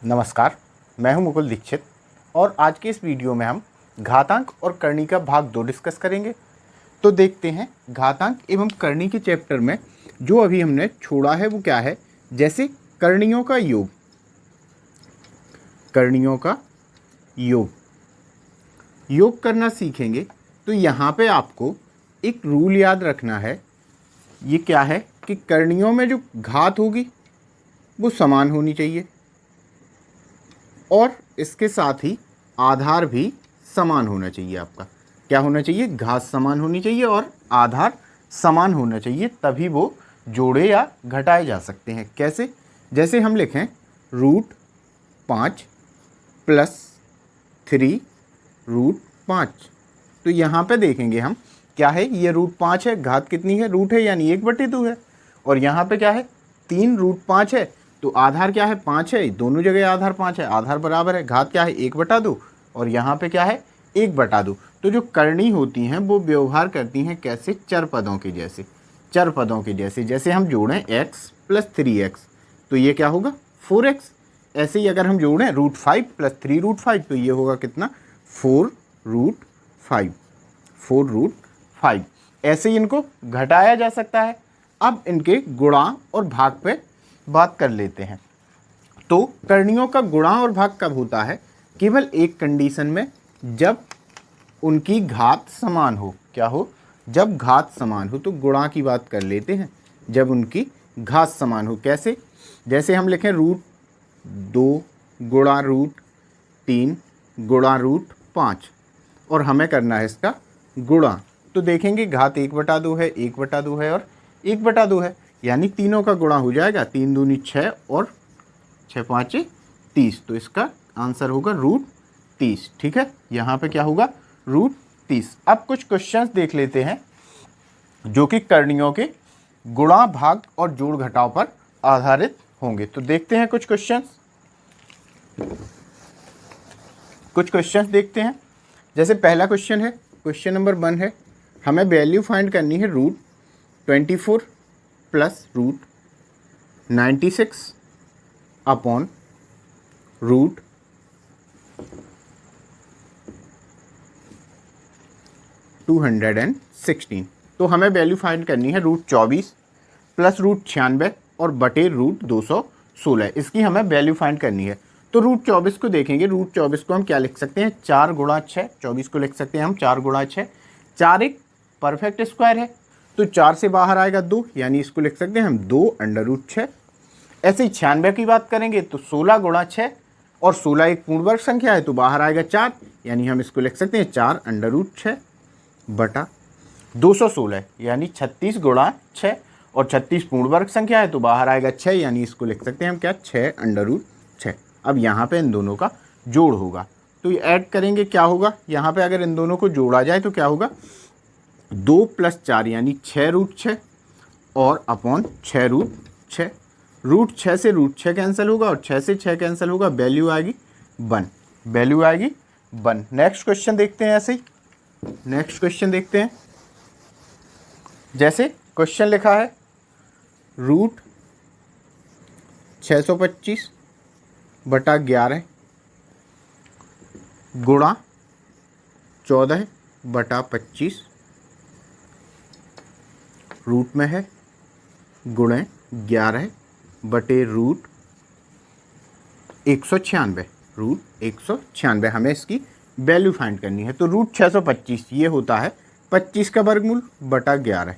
नमस्कार, मैं हूं मुकुल दीक्षित और आज के इस वीडियो में हम घातांक और करनी का भाग 2 डिस्कस करेंगे। तो देखते हैं घातांक एवं करनी के चैप्टर में जो अभी हमने छोड़ा है वो क्या है। जैसे करणियों का योग, करणियों का योग करना सीखेंगे तो यहाँ पे आपको एक रूल याद रखना है। ये क्या है कि करणियों में जो घात होगी वो समान होनी चाहिए और इसके साथ ही आधार भी समान होना चाहिए। आपका क्या होना चाहिए? घात समान होनी चाहिए और आधार समान होना चाहिए, तभी वो जोड़े या घटाए जा सकते हैं। कैसे? जैसे हम लिखें √5 + 3 √5, तो यहाँ पे देखेंगे हम क्या है, ये √5 है, घात कितनी है? रूट है यानी 1/2 है, और यहाँ पे क्या है 3 √5 है, तो आधार क्या है 5 है, दोनों जगह आधार 5 है, आधार बराबर है, घात क्या है 1/2 और यहाँ पे क्या है 1/2। तो जो करनी होती हैं वो व्यवहार करती हैं कैसे? चर पदों के जैसे, चर पदों के जैसे। जैसे हम जोड़ें x + 3x तो ये क्या होगा 4x। ऐसे ही अगर हम जोड़ें √5 + 3 √5 तो ये होगा कितना 4√5, 4√5। ऐसे ही इनको घटाया जा सकता है। अब इनके गुणा और भाग पे बात कर लेते हैं। तो करणियों का गुणा और भाग कब होता है? केवल एक कंडीशन में, जब उनकी घात समान हो। क्या हो? जब घात समान हो। तो गुणा की बात कर लेते हैं, जब उनकी घात समान हो। कैसे? जैसे हम लिखें √2 गुणा √3 गुणा √5 और हमें करना है इसका गुणा। तो देखेंगे घात 1/2 है, 1/2 है और 1/2 है, यानी तीनों का गुणा हो जाएगा। 3 दूनी 6 और 6 5 30, तो इसका आंसर होगा √30। ठीक है, यहाँ पे क्या होगा √30। अब कुछ क्वेश्चंस देख लेते हैं जो कि करणियों के गुणा भाग और जोड़ घटाव पर आधारित होंगे। तो देखते हैं कुछ क्वेश्चंस देखते हैं। जैसे पहला क्वेश्चन है, क्वेश्चन नंबर 1 है, हमें वैल्यू फाइंड करनी है √24 + √96 अपॉन √216। तो हमें वैल्यू फाइंड करनी है √24 + √96 और बटे √216, इसकी हमें वैल्यू फाइंड करनी है। तो √24 को देखेंगे, √24 को हम क्या लिख सकते हैं 4 × 6, 24 को लिख सकते हैं हम 4 × 6। 4 एक परफेक्ट स्क्वायर है, तो 4 से बाहर आएगा 2, यानी इसको लिख सकते हैं हम 2√6। ऐसे ही 96 की बात करेंगे तो 16 × 6 और 16 एक पूर्ण वर्ग संख्या है, तो बाहर आएगा 4, यानी हम इसको लिख सकते हैं 4√6 बटा 216, यानी 36 × 6 और 36 पूर्ण वर्ग संख्या है, तो बाहर आएगा 6, यानी इसको लिख सकते हैं हम क्या 6√6। अब यहाँ पे इन दोनों का जोड़ होगा, तो ये ऐड करेंगे, क्या होगा यहाँ पे अगर इन दोनों को जोड़ा जाए तो क्या होगा 2 + 4 यानी 6√6 और अपॉन 6√6। √6 से √6 कैंसिल होगा और 6 से 6 कैंसिल होगा, वैल्यू आएगी 1, वैल्यू आएगी 1। नेक्स्ट क्वेश्चन देखते हैं। ऐसे ही नेक्स्ट क्वेश्चन देखते हैं। जैसे क्वेश्चन लिखा है √625 बटा 11 गुणा 14 बटा 25 रूट में है गुणे 11 बटे √196 हमें इसकी वैल्यू फाइंड करनी है। तो √625 ये होता है 25 का वर्गमूल बटा 11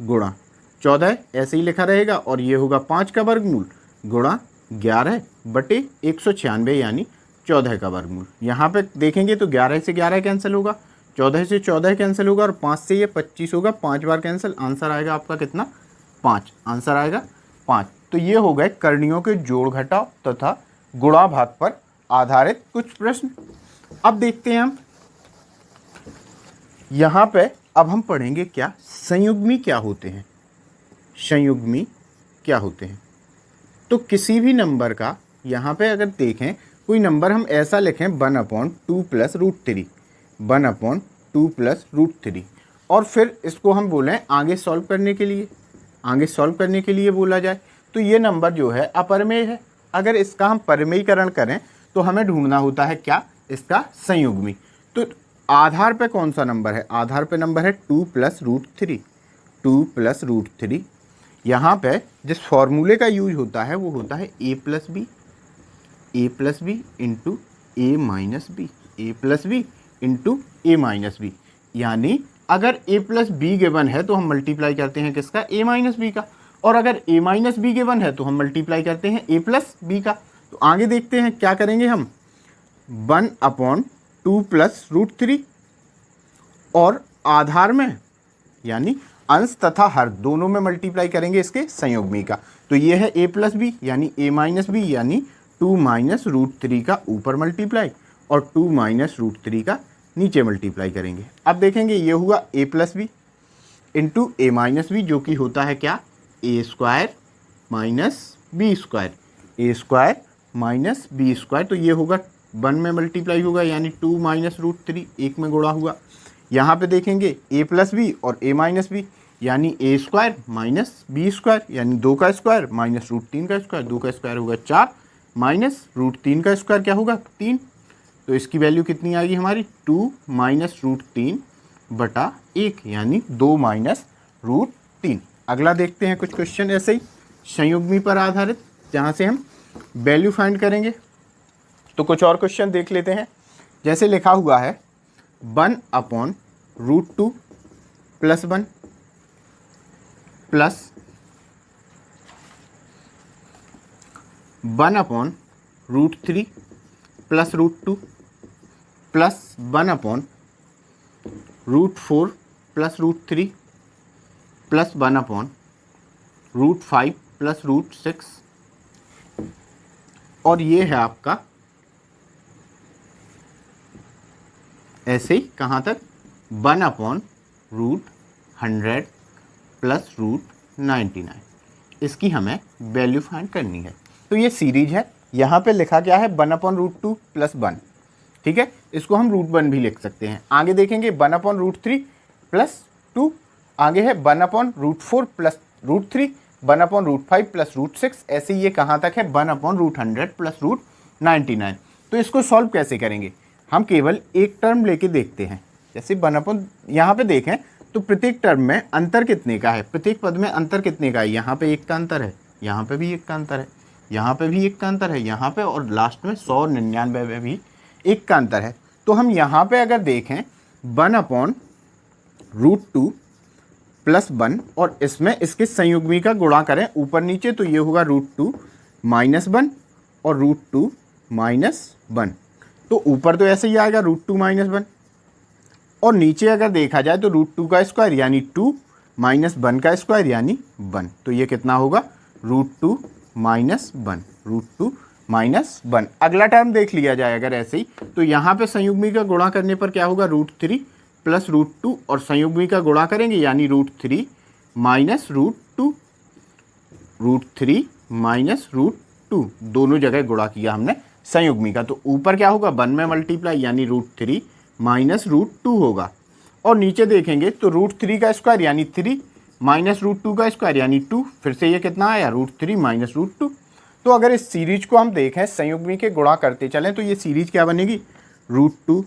गुणा 14, ऐसे ही लिखा रहेगा, और ये होगा 5 का वर्गमूल गुणा 11 बटे 196 यानी 14 का वर्गमूल। यहाँ पे देखेंगे तो 11 से 11 कैंसिल होगा, 14 से 14 कैंसिल होगा और 5 से ये 25 होगा, 5 बार कैंसिल, आंसर आएगा आपका कितना 5, आंसर आएगा 5। तो ये हो गए करणियों के जोड़ घटाव तथा गुणा भाग पर आधारित कुछ प्रश्न। अब देखते हैं हम यहाँ पे, अब हम पढ़ेंगे क्या संयुग्मी क्या होते हैं। संयुग्मी क्या होते हैं? तो किसी भी नंबर का यहाँ पे अगर देखें, कोई नंबर हम ऐसा लिखें 1/2 + √3, 1/2 + √3, और फिर इसको हम बोलें आगे सॉल्व करने के लिए, बोला जाए तो ये नंबर जो है अपरमेय है। अगर इसका हम परिमेयीकरण करें तो हमें ढूंढना होता है क्या, इसका संयुग्मी। तो आधार पे कौन सा नंबर है, आधार पे नंबर है 2 प्लस रूट 3, 2 प्लस रूट 3। यहाँ पे जिस फॉर्मूले का यूज होता है वो होता है a plus B into A minus B, A plus B into A minus B. यानी अगर a प्लस बी गिवन है तो हम मल्टीप्लाई करते हैं किसका, a माइनस बी का, और अगर a माइनस बी गिवन है तो हम मल्टीप्लाई करते हैं a प्लस बी का। तो आगे देखते हैं क्या करेंगे हम, 1/2 प्लस रूट 3 और आधार में यानी अंश तथा हर दोनों में मल्टीप्लाई करेंगे इसके संयुग्मी का। तो ये है a प्लस बी यानी a माइनस बी यानी 2 माइनस रूट 3 का ऊपर मल्टीप्लाई और 2 माइनस रूट 3 का नीचे मल्टीप्लाई करेंगे। अब देखेंगे ये हुआ a plus B into A minus B जो कि होता है क्या, A square minus B square, A square minus B square. तो ये होगा 1 में मल्टीप्लाई होगा यानी 2 माइनस रूट 3, 1 में गुणा हुआ। यहाँ पे देखेंगे a प्लस बी और a माइनस बी यानी ए स्क्वायर माइनस बी स्क्वायर यानी 2 का स्क्वायर माइनस रूट 3 का स्क्वायर, 2 का स्क्वायर होगा 4 माइनस रूट 3 का स्क्वायर क्या होगा 3। तो इसकी वैल्यू कितनी आएगी हमारी, 2 माइनस रूट 3 बटा 1 यानी 2 माइनस रूट 3। अगला देखते हैं कुछ क्वेश्चन ऐसे ही संयुग्मी पर आधारित जहाँ से हम वैल्यू फाइंड करेंगे। तो कुछ और क्वेश्चन देख लेते हैं। जैसे लिखा हुआ है 1/√2 plus 1 plus 1/√3 plus root 2 plus 1/√4 plus root 3 plus 1/√5 plus root 6 और ये है आपका ऐसे ही कहाँ तक 1/√100 प्लस रूट 99। इसकी हमें वैल्यू फाइंड करनी है। तो ये सीरीज है, यहाँ पे लिखा क्या है 1/√2 प्लस 1, ठीक है, इसको हम रूट 1 भी लिख सकते हैं। आगे देखेंगे 1/√3 प्लस 2, आगे है 1/√4 प्लस रूट 3, 1/√5 प्लस रूट 6, ऐसे ये कहाँ तक है 1/100 प्लस रूट 99। तो इसको सॉल्व कैसे करेंगे, हम केवल एक टर्म लेके देखते हैं। जैसे 1 यहाँ पे देखें तो प्रत्येक टर्म में अंतर कितने का है, प्रत्येक पद में अंतर कितने का है, यहाँ पे 1 का अंतर है, यहाँ पे भी 1 का अंतर है, यहाँ पे भी 1 का अंतर है, यहाँ पे और लास्ट में 199 में भी 1 का अंतर है। तो हम यहाँ पे अगर देखें 1/√2 प्लस 1 और इसमें इसके संयुग्मी का गुणा करें ऊपर नीचे तो ये होगा √2 माइनस 1 और √2 माइनस 1। तो ऊपर तो ऐसे ही आएगा √2 माइनस 1 और नीचे अगर देखा जाए तो √2 का स्क्वायर यानी 2 माइनस 1 का स्क्वायर यानी 1। तो ये कितना होगा √2 माइनस 1, √2 माइनस 1। अगला टर्म देख लिया जाए अगर ऐसे ही तो यहाँ पे संयुग्मी का गुणा करने पर क्या होगा √3 प्लस √2 और संयुग्मी का गुणा करेंगे यानी √3 माइनस √2, √3 माइनस √2 दोनों जगह गुणा किया हमने संयुग्मी का। तो ऊपर क्या होगा 1 में मल्टीप्लाई यानी √3 माइनस √2 होगा और नीचे देखेंगे तो √3 का स्क्वायर यानी 3 माइनस √2 का स्क्वायर यानी 2, फिर से ये कितना आया √3 माइनस √2। तो अगर इस सीरीज को हम देखें संयुग्मी के गुणा करते चलें तो ये सीरीज क्या बनेगी √2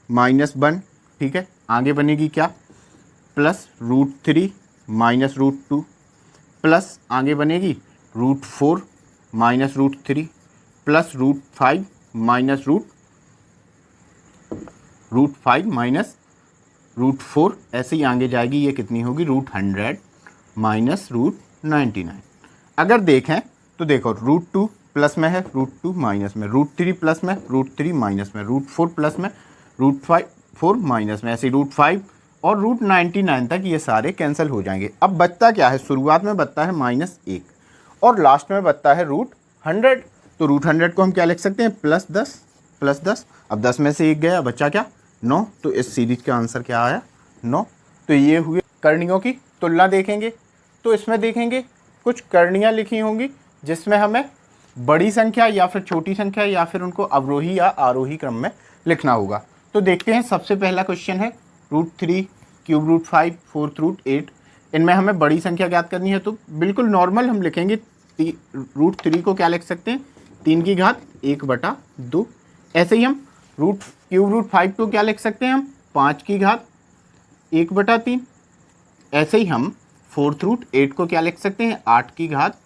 माइनस 1, ठीक है, आगे बनेगी क्या प्लस √3 माइनस √2 प्लस आगे बनेगी √4 माइनस √3 प्लस √5 माइनस √5 माइनस √4, ऐसे ही आगे जाएगी ये कितनी होगी √100 माइनस √99। अगर देखें तो देखो √2 प्लस में है, √2 माइनस में, √3 प्लस में, √3 माइनस में, √4 प्लस में, √4 माइनस में, ऐसे √5 और √99 तक ये सारे कैंसिल हो जाएंगे। अब बचता क्या है, शुरुआत में बचता है -1 और लास्ट में बचता है √100। तो √100 को हम क्या लिख सकते हैं प्लस 10। अब 10 में से 1 गया, बचा क्या 9। तो इस सीरीज का आंसर क्या आया 9। तो ये हुए करणियों की तुलना देखेंगे तो इसमें देखेंगे कुछ करणियाँ लिखी होंगी जिसमें हमें बड़ी संख्या या फिर छोटी संख्या या फिर उनको अवरोही या आरोही क्रम में लिखना होगा। तो देखते हैं, सबसे पहला क्वेश्चन है √3 क्यूब √5 4th √8। इनमें हमें बड़ी संख्या ज्ञात करनी है तो बिल्कुल नॉर्मल हम लिखेंगे √3 को क्या लिख सकते हैं 3 की घात 1/2। ऐसे ही हम क्यूब रूट 5 को क्या लिख सकते हैं हम 5 की घात 1/3। ऐसे ही हम फोर्थ रूट 8 को क्या लिख सकते हैं 8 की घात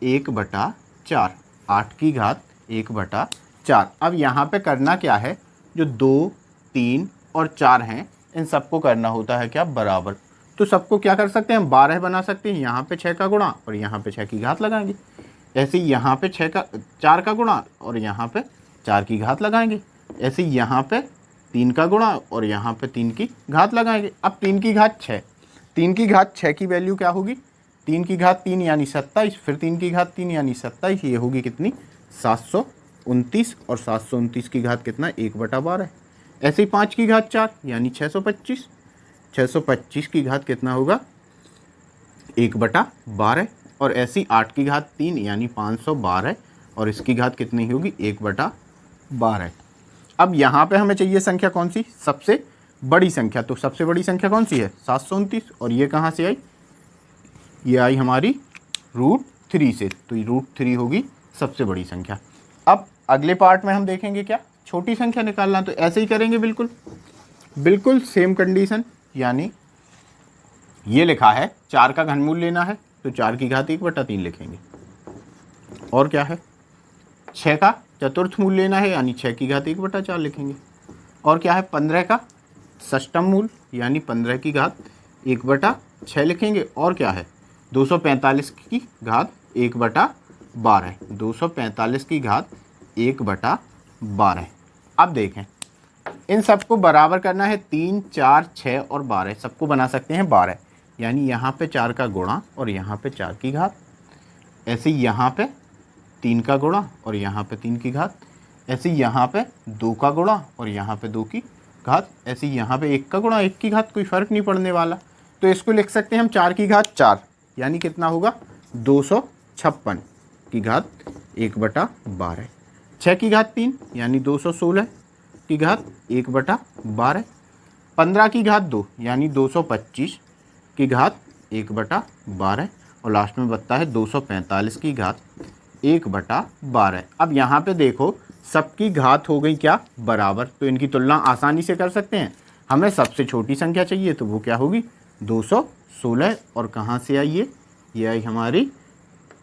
1/4। 8 की घात 1/4। अब यहाँ पे करना क्या है, जो 2, 3 और 4 हैं इन सबको करना होता है क्या बराबर। तो सबको क्या कर सकते हैं हम 12 बना सकते हैं। यहाँ पे 6 का गुणा और यहाँ पे 6 की घात लगाएंगे। ऐसे ही यहाँ पे 4 का गुणा और यहाँ पे 4 की घात लगाएंगे। ऐसे ही यहाँ पे 3 का गुणा और यहाँ पे 3 की घात लगाएंगे। अब 3 की घात 6, 3 की घात 6 की वैल्यू क्या होगी 3 की घात 3 यानी 27, फिर 3 की घात 3 यानी 27, ये होगी कितनी 729। और 729 की घात कितना 1/12। ऐसे ही 5 की घात 4 यानी 625, 625 की घात कितना होगा 1/12। और ऐसी 8 की घात 3 यानी 512 और इसकी घात कितनी होगी 1/12। अब यहाँ पे हमें चाहिए संख्या कौन सी सबसे बड़ी संख्या। तो सबसे बड़ी संख्या कौन सी है 729 और ये कहाँ से आई, ये आई हमारी √3 से। तो ये √3 होगी सबसे बड़ी संख्या। अब अगले पार्ट में हम देखेंगे क्या छोटी संख्या निकालना। तो ऐसे ही करेंगे बिल्कुल सेम कंडीशन। यानी ये लिखा है 4 का घनमूल लेना है तो 4 की घात 1/3 लिखेंगे। और क्या है 6 का चतुर्थ मूल लेना है यानी 6 की घात 1/4 लिखेंगे। और क्या है 15 का षष्टम मूल यानी 15 की घात 1/6 लिखेंगे। और क्या है 245 की घात 1/12, 245 की घात 1/12। अब देखें इन सबको बराबर करना है 3, 4, 6 और 12 सबको बना सकते हैं 12। यानी यहाँ पे 4 का गुणा और यहाँ पे 4 की घात। ऐसे यहाँ पे 3 का गुणा और यहाँ पे 3 की घात। ऐसे यहाँ पे 2 का गुणा और यहाँ पे 2 की घात। ऐसे यहाँ पे 1 का गुणा 1 की घात, कोई फ़र्क नहीं पड़ने वाला। तो इसको लिख सकते हैं हम 4 की घात 4 यानी कितना होगा 256 की घात 1/12। 6 की घात 3 यानी 216 की घात 1/12। 15 की घात 2 यानी 225 की घात 1/12। और लास्ट में बचता है 245 की घात 1/12। अब यहाँ पे देखो सबकी घात हो गई क्या बराबर, तो इनकी तुलना आसानी से कर सकते हैं। हमें सबसे छोटी संख्या चाहिए तो वो क्या होगी 216। और कहाँ से आई ये आई हमारी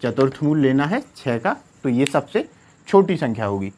चतुर्थ मूल लेना है 6 का, तो ये सबसे छोटी संख्या होगी।